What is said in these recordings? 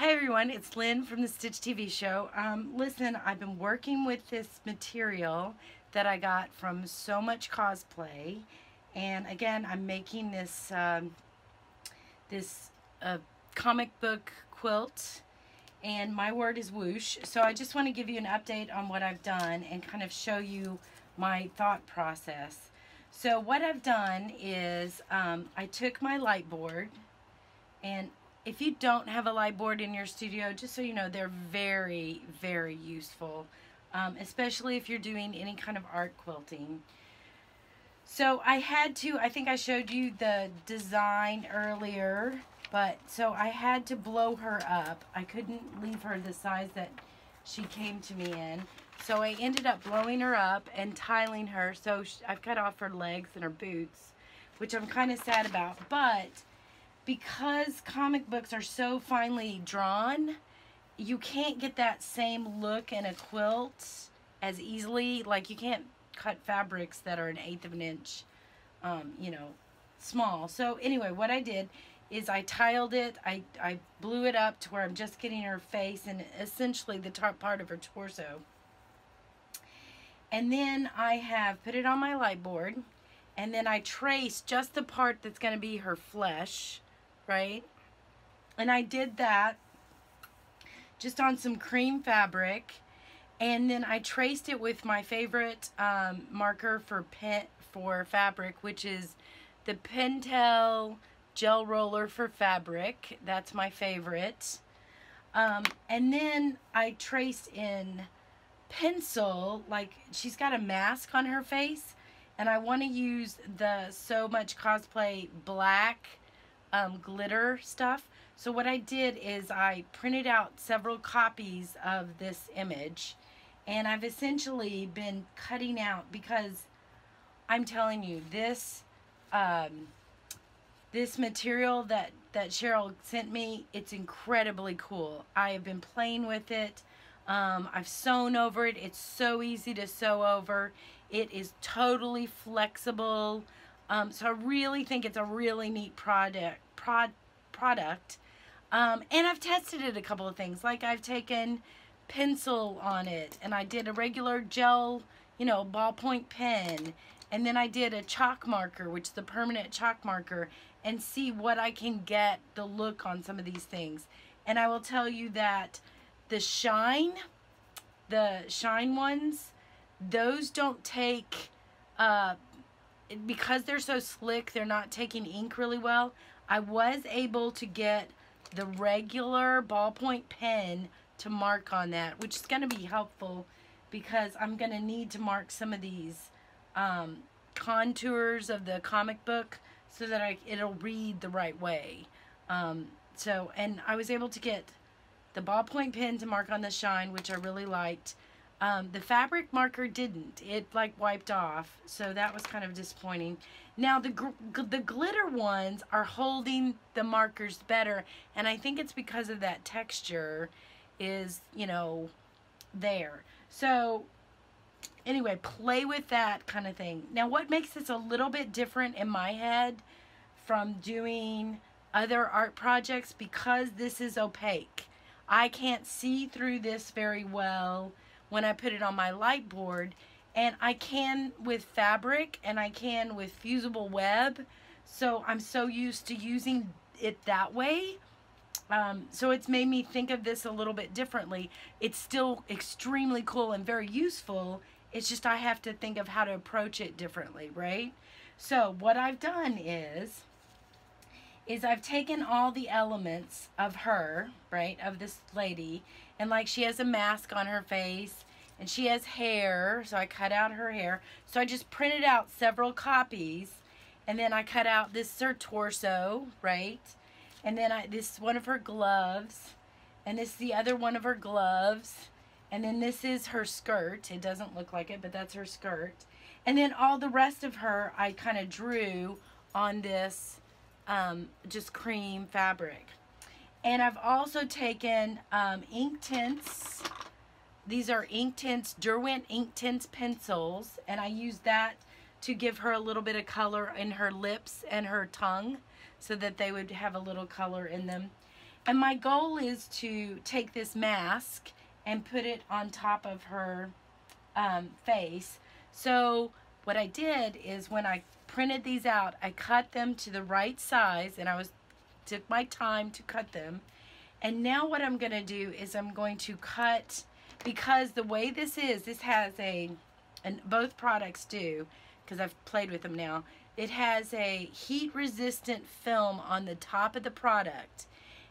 Hi everyone, it's Lynn from the Stitch TV show. Listen, I've been working with this material that I got from So Much Cosplay, and again, I'm making this comic book quilt, and my word is whoosh. So I just want to give you an update on what I've done and kind of show you my thought process. So what I've done is I took my light board, and if you don't have a light board in your studio, just so you know, they're very, very useful, especially if you're doing any kind of art quilting. So I think I showed you the design earlier, but so I had to blow her up. I couldn't leave her the size that she came to me in. So I ended up blowing her up and tiling her. So I've cut off her legs and her boots, which I'm kind of sad about, but because comic books are so finely drawn, you can't get that same look in a quilt as easily. Like, you can't cut fabrics that are 1/8 of an inch, you know, small. So anyway, what I did is I tiled it. I blew it up to where I'm just getting her face and essentially the top part of her torso. And then I have put it on my light board, and then I traced just the part that's going to be her flesh, right? And I did that just on some cream fabric, and then I traced it with my favorite marker for fabric, which is the Pentel gel roller for fabric. That's my favorite. And then I traced in pencil, like she's got a mask on her face, and I want to use the So Much Cosplay black glitter stuff. So what I did is I printed out several copies of this image, and I've essentially been cutting out, because I'm telling you, this this material that Cheryl sent me, it's incredibly cool. I have been playing with it. I've sewn over it. It's so easy to sew over. It is totally flexible. So I really think it's a really neat product. And I've tested it a couple of things. Like, I've taken pencil on it, and I did a regular gel, you know, ballpoint pen, and then I did a chalk marker, which is the permanent chalk marker, and see what I can get the look on some of these things. And I will tell you that the shine ones, those don't take, because they're so slick, they're not taking ink really well. I was able to get the regular ballpoint pen to mark on that, which is going to be helpful, because I'm going to need to mark some of these contours of the comic book so that it'll read the right way. And I was able to get the ballpoint pen to mark on the shine, which I really liked. The fabric marker didn't. It like wiped off, so that was kind of disappointing. Now the glitter ones are holding the markers better, and I think it's because of that texture is, you know, there. So anyway, play with that kind of thing. Now, what makes this a little bit different in my head from doing other art projects, because this is opaque. I can't see through this very well when I put it on my light board, and I can with fabric, and I can with fusible web, so I'm so used to using it that way. So it's made me think of this a little bit differently. It's still extremely cool and very useful. It's just I have to think of how to approach it differently, right? So what I've done is I've taken all the elements of her, right, of this lady, and like she has a mask on her face, and she has hair, so I cut out her hair. So I just printed out several copies, and then I cut out this is her torso, right? And then this is one of her gloves, and this is the other one of her gloves, and then this is her skirt. It doesn't look like it, but that's her skirt. And then all the rest of her I kind of drew on this just cream fabric. And I've also taken ink tints. These are ink tints, Derwent ink tints pencils, and I used that to give her a little bit of color in her lips and her tongue, so that they would have a little color in them. And my goal is to take this mask and put it on top of her face. So what I did is when I printed these out, I cut them to the right size, and took my time to cut them. And now what I'm going to do is I'm going to cut, because the way this has and both products do, because I've played with them now, it has a heat resistant film on the top of the product.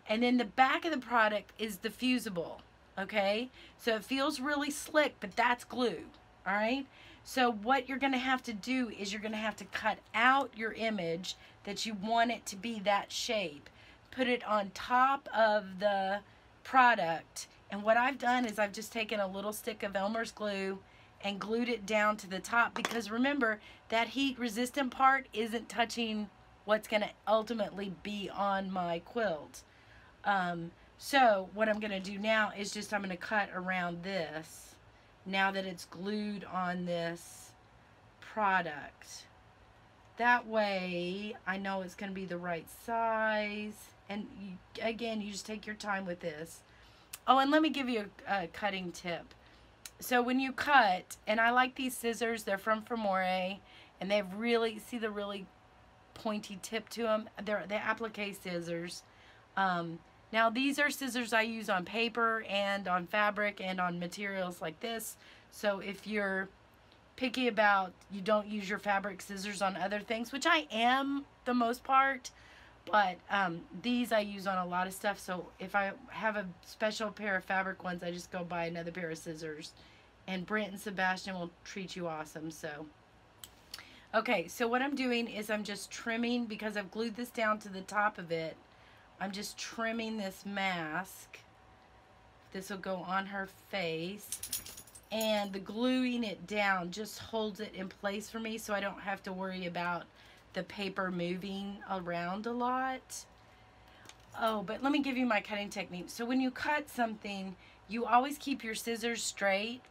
And then the back of the product is the fusible, okay? So it feels really slick, but that's glue, all right? So what you're going to have to do is you're going to have to cut out your image that you want it to be that shape. Put it on top of the product. And what I've done is I've just taken a little stick of Elmer's glue and glued it down to the top, because remember, that heat resistant part isn't touching what's going to ultimately be on my quilt. So what I'm going to do now is I'm going to cut around this now that it's glued on this product. That way I know it's going to be the right size. And again, you just take your time with this. Oh, and let me give you a cutting tip. So when you cut, and I like these scissors, they're from Famore, and they have really pointy tip to them. They're applique scissors. Now these are scissors I use on paper and on fabric and on materials like this. So if you're picky about you don't use your fabric scissors on other things, which I am the most part, but these I use on a lot of stuff. So if I have a special pair of fabric ones, I just go buy another pair of scissors. And Brent and Sebastian will treat you awesome. So okay, so what I'm doing is I'm just trimming, because I've glued this down to the top of it. I'm just trimming this mask. This will go on her face. And the gluing it down just holds it in place for me, so I don't have to worry about the paper moving around a lot. Oh, but let me give you my cutting technique. So when you cut something, you always keep your scissors straight,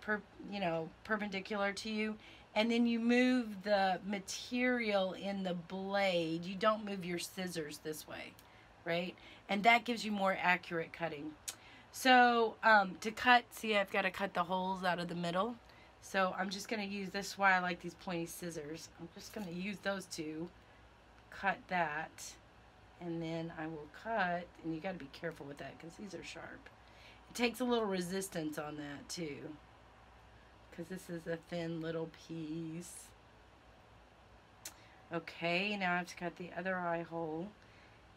perpendicular to you. And then you move the material in the blade. You don't move your scissors this way, right? And that gives you more accurate cutting. So to cut, see, I've got to cut the holes out of the middle. So I'm just going to use, this is why I like these pointy scissors. I'm just going to use those two, cut that, and then I will cut, and you got to be careful with that because these are sharp. It takes a little resistance on that too, because this is a thin little piece. Okay, now I have to cut the other eye hole.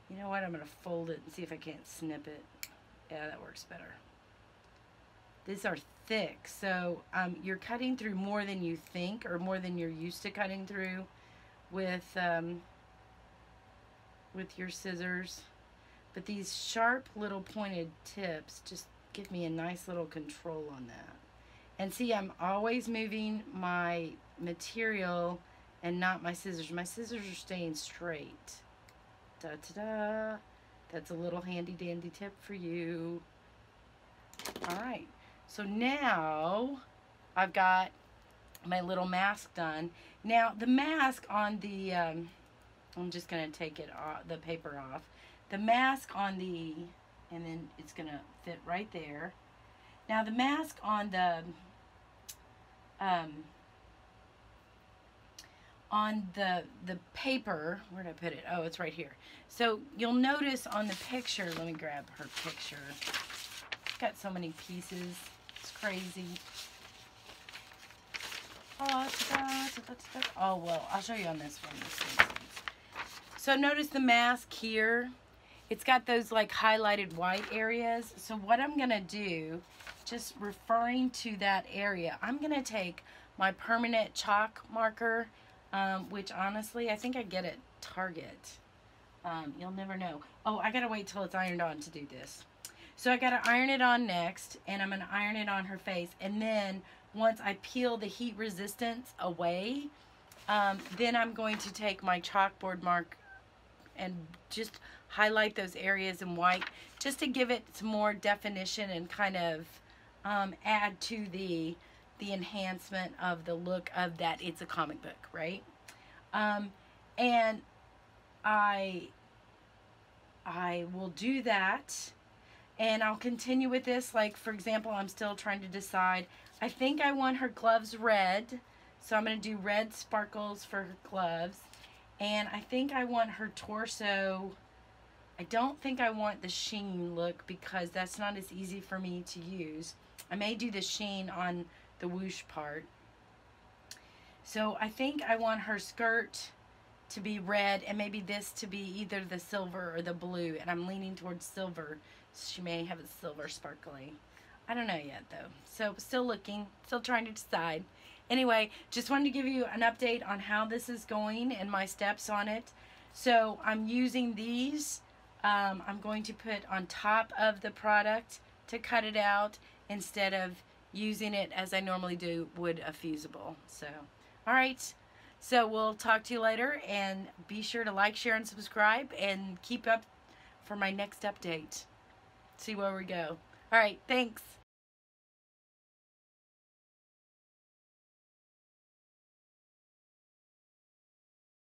You know what, I'm going to fold it and see if I can't snip it. Yeah, that works better. These are thick, so you're cutting through more than you think, or more than you're used to cutting through with your scissors. But these sharp little pointed tips just give me a nice little control on that. And see, I'm always moving my material and not my scissors. My scissors are staying straight. Da-da-da. That's a little handy dandy tip for you. Alright, so now I've got my little mask done. Now the mask on the, I'm just going to take it off, the paper off. The mask on the, and then it's going to fit right there. Now the mask on the paper, where did I put it? Oh, it's right here. So you'll notice on the picture, let me grab her picture. It's got so many pieces. It's crazy. Oh, well, I'll show you on this one. So notice the mask here. It's got those like highlighted white areas. So what I'm going to do, just referring to that area, I'm going to take my permanent chalk marker, which honestly I think I get at Target. You'll never know. Oh, I gotta wait till it's ironed on to do this. So I gotta iron it on next, and I'm gonna iron it on her face, and then once I peel the heat resistance away, then I'm going to take my chalkboard mark and just highlight those areas in white, just to give it some more definition and kind of add to the enhancement of the look of that it's a comic book, right? And I will do that. And I'll continue with this. Like, for example, I'm still trying to decide. I think I want her gloves red. So I'm going to do red sparkles for her gloves. And I think I want her torso. I don't think I want the sheen look because that's not as easy for me to use. I may do the sheen on the whoosh part. So I think I want her skirt to be red and maybe this to be either the silver or the blue. And I'm leaning towards silver. So she may have a silver sparkly. I don't know yet though. So still looking, still trying to decide. Anyway, just wanted to give you an update on how this is going and my steps on it. So I'm using these. I'm going to put on top of the product to cut it out instead of using it as I normally do would a fusible. So, alright. So we'll talk to you later, and be sure to like, share, and subscribe, and keep up for my next update. See where we go. Alright, thanks.